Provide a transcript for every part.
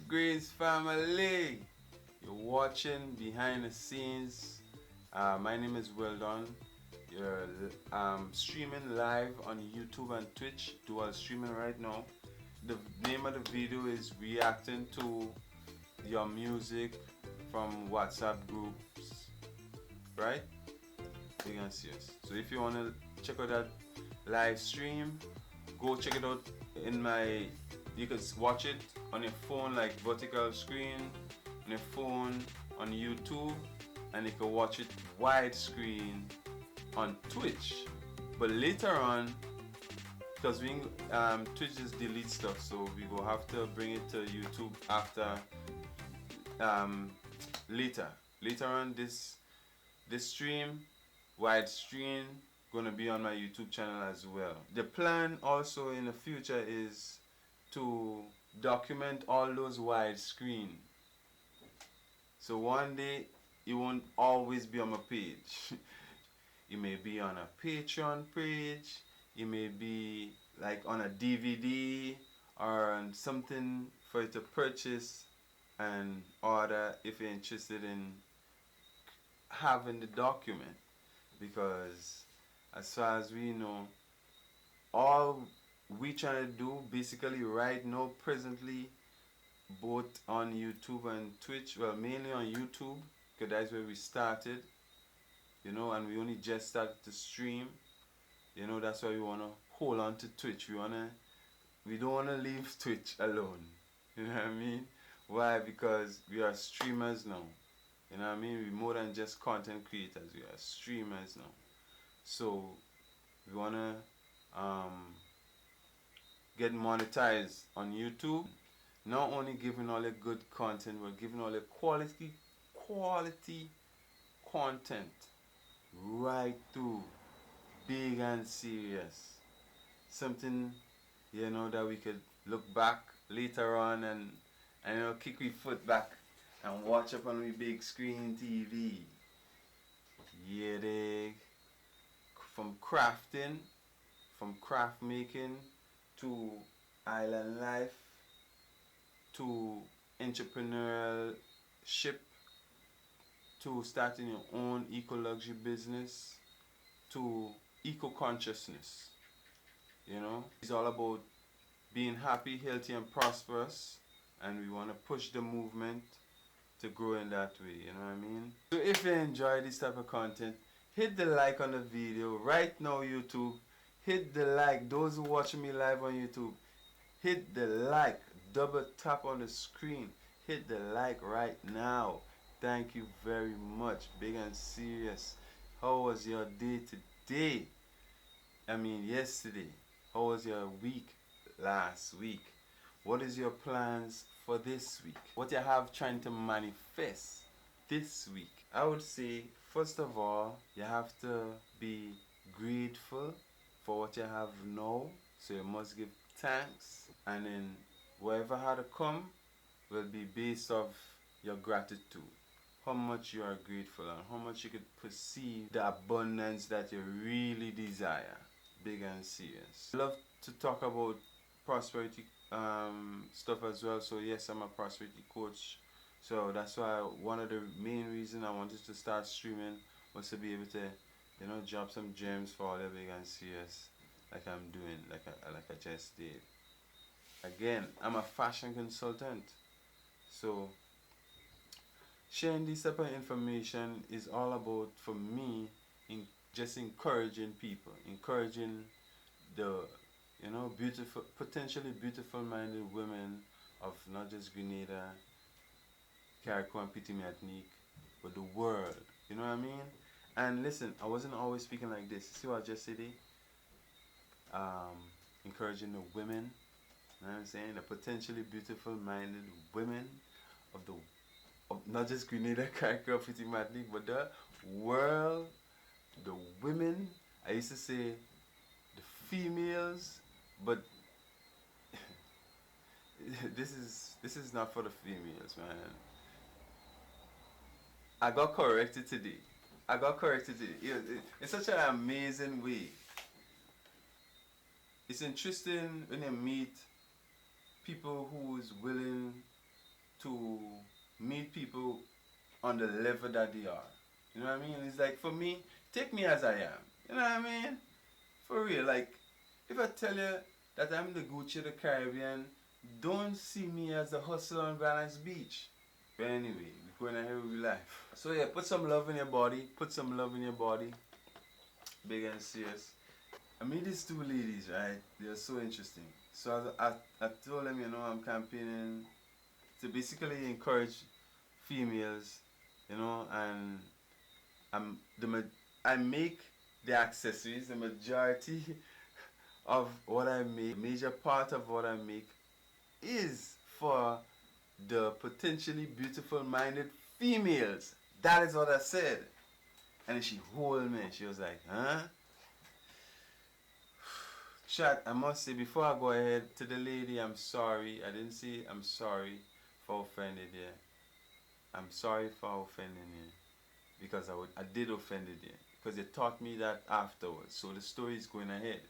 Grace family, you're watching behind the scenes. My name is Weldon. You're streaming live on YouTube and Twitch, dual streaming right now. The name of the video is reacting to your music from WhatsApp groups, right? Big and serious. So if you want to check out that live stream, go check it out in my, you can watch it on your phone, like vertical screen on your phone on YouTube, and you can watch it widescreen on Twitch. But later on, because we Twitch just delete stuff, so we will have to bring it to YouTube after later on this stream, widescreen, gonna be on my YouTube channel as well. The plan also in the future is to document all those widescreen, so one day it won't always be on my page. It may be on a Patreon page, it may be like on a DVD or on something for you to purchase and order if you're interested in having the document. Because as far as we know, all we trying to do basically right now presently, both on YouTube and Twitch, well mainly on YouTube because that's where we started, and we only just started to stream, that's why we want to hold on to Twitch. We don't want to leave Twitch alone, you know what I mean? Why? Because we are streamers now, you know what I mean? We're more than just content creators, we are streamers now. So we want to get monetized on YouTube, not only giving all the good content, but giving all the quality content right through, big and serious, something that we could look back later on and kick we foot back and watch up on the big screen TV. Yeah, dig. From crafting, from craft making to island life to entrepreneurship to starting your own eco luxury business to eco consciousness. It's all about being happy, healthy and prosperous, and we want to push the movement to grow in that way, you know what I mean? So if you enjoy this type of content, hit the like on the video right now. YouTube, hit the like. Those who watching me live on YouTube, hit the like, double tap on the screen, hit the like right now. Thank you very much, big and serious. How was your day today? I mean yesterday. How was your week last week? What is your plans for this week? What you have trying to manifest this week? I would say, first of all, you have to be grateful for what you have now. So you must give thanks. And then whatever had to come will be based off your gratitude. How much you are grateful and how much you could perceive the abundance that you really desire. Big and serious. I love to talk about prosperity stuff as well. So yes, I'm a prosperity coach. So that's why one of the main reasons I wanted to start streaming was to be able to, drop some gems for all the big and serious, like I'm doing, like I just did. Again, I'm a fashion consultant. So sharing this type of information is all about, for me, just encouraging people, encouraging the beautiful, potentially beautiful minded women of not just Grenada, Carriacou and Petit Martinique, but the world, you know what I mean? And listen, I wasn't always speaking like this. See what I just said? Encouraging the women, you know what I'm saying? The potentially beautiful minded women of not just Grenada, Carriacou, Petit Martinique, but the world, the women. I used to say the females, but this is not for the females, man. I got corrected today. It's such an amazing way. It's interesting when you meet people who is willing to meet people on the level that they are. You know what I mean? It's like, for me, take me as I am. You know what I mean? For real. Like, if I tell you that I'm the Gucci of the Caribbean, don't see me as the hustler on Venice Beach. But anyway, we're going ahead with life. So yeah, put some love in your body. Put some love in your body. Big and serious. I meet these two ladies, right? They're so interesting. So I told them, I'm campaigning to basically encourage females, and I'm I make the accessories, the majority of what I make, the major part of what I make is for the potentially beautiful minded females. That is what I said. And then she hold me. She was like, huh? Chat, I must say before I go ahead to the lady, I'm sorry. I didn't say I'm sorry for offending you. I'm sorry for offending you. Because I did offend you. Because you taught me that afterwards. So the story is going ahead.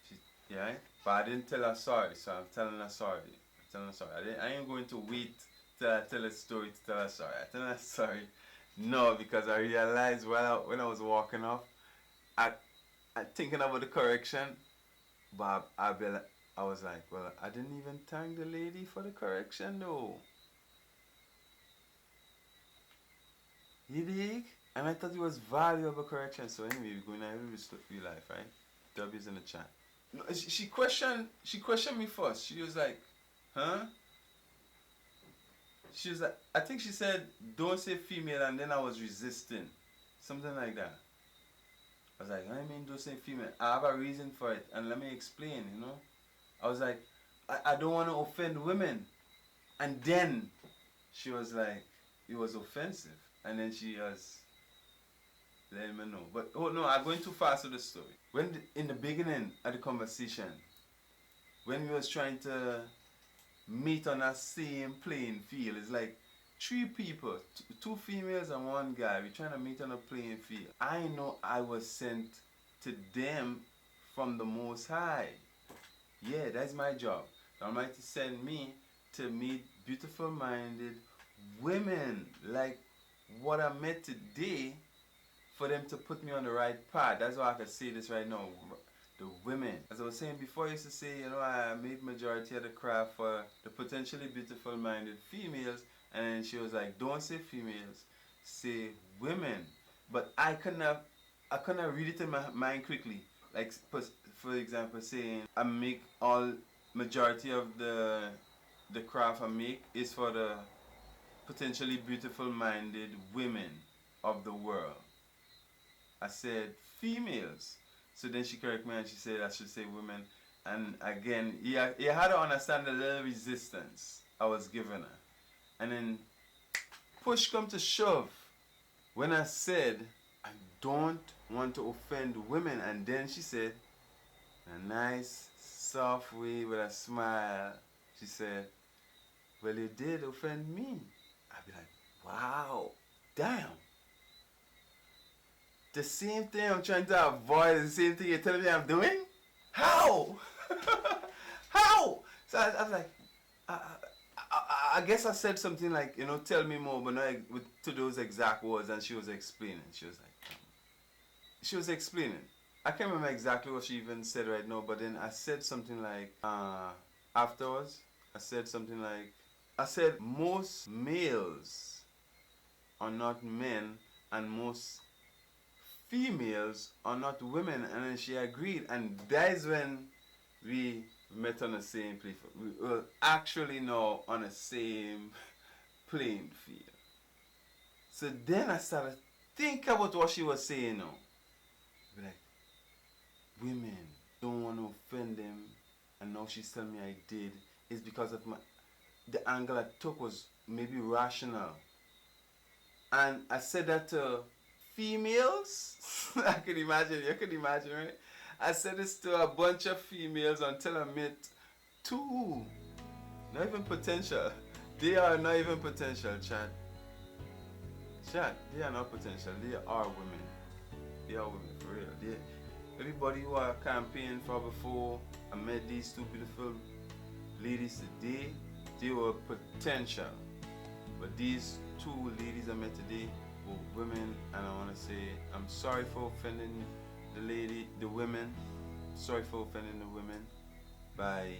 She, yeah? But I didn't tell her sorry, so I'm telling her sorry. I'm telling her sorry. I ain't going to wait till I tell a story to tell her sorry. I tell her sorry. No, because I realized when I was walking off, I thinking about the correction, but I was like, well, I didn't even thank the lady for the correction though. You dig? And I thought it was valuable correction. So anyway, we're going ahead with real life, right? W's in the chat. No, she questioned me first. She was like, huh? She was like, I think she said, don't say female, and then I was resisting. Something like that. I was like, I mean, don't say female. I have a reason for it, and let me explain. I was like, I don't want to offend women. And then she was like, it was offensive. And then she was letting me know. But, oh no, I'm going too fast with the story. In the beginning of the conversation, when we was trying to meet on that same playing field, it's like three people, two females and one guy. We're trying to meet on a playing field. I know I was sent to them from the Most High. Yeah, that's my job. The Almighty sent me to meet beautiful minded women like what I met today, for them to put me on the right path. That's why I can say this right now. The women. As I was saying before, I used to say, I made majority of the craft for the potentially beautiful minded females. And then she was like, don't say females, say women. But I couldn't read it in my mind quickly. Like, for example, saying I make all majority of the craft I make is for the potentially beautiful minded women of the world. I said females. So then she corrected me and she said I should say women. And again, you had to understand the little resistance I was giving her. And then push come to shove. When I said I don't want to offend women, and then she said, in a nice, soft way with a smile, she said, well, you did offend me. I'd be like, wow, damn. The same thing I'm trying to avoid is the same thing you're telling me I'm doing? How? How? So I was like, I guess I said something like, tell me more, but not to those exact words. And she was explaining. She was explaining. I can't remember exactly what she even said right now, but then I said something like, afterwards, I said most males are not men, and most females are not women. And then she agreed, and that is when we met on the same playing field. We were actually now on the same playing field. So then I started thinking about what she was saying now. Be like, women don't want to offend them, and now she's telling me I did. It's because of the angle I took was maybe rational. And I said that to females. You can imagine, right? I said this to a bunch of females until I met two. Not even potential. They are not even potential, chat. Chat, they are not potential. They are women. They are women, for real. Everybody who I campaigned for before I met these two beautiful ladies today, they were potential. But these two ladies I met today were women, and I want to say I'm sorry for offending the women. Sorry for offending the women by,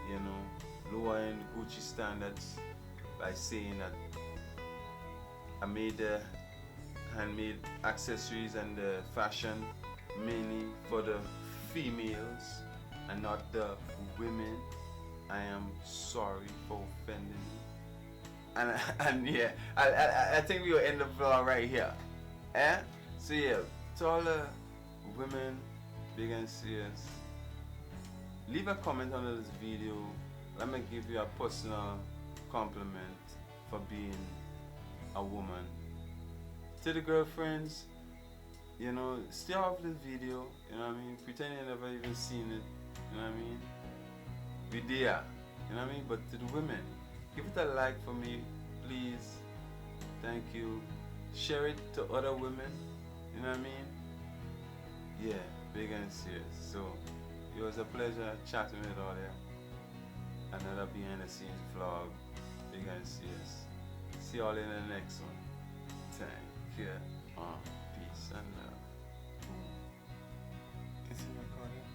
you know, lowering Gucci standards by saying that I made the handmade accessories and the fashion mainly for the females and not the women. I am sorry for offending you. And yeah, I think we will end the vlog right here. Eh? So yeah, to all the women, big and serious, leave a comment under this video. Let me give you a personal compliment for being a woman. To the girlfriends, you know, stay off this video, you know what I mean? Pretend you never even seen it, you know what I mean? We there, you know what I mean? But to the women, give it a like for me, please. Thank you. Share it to other women, you know what I mean? Yeah, big and serious. So, it was a pleasure chatting with all there. Another behind the scenes vlog, big and serious. See y'all in the next one. Thank you. Peace and love. Is it recording?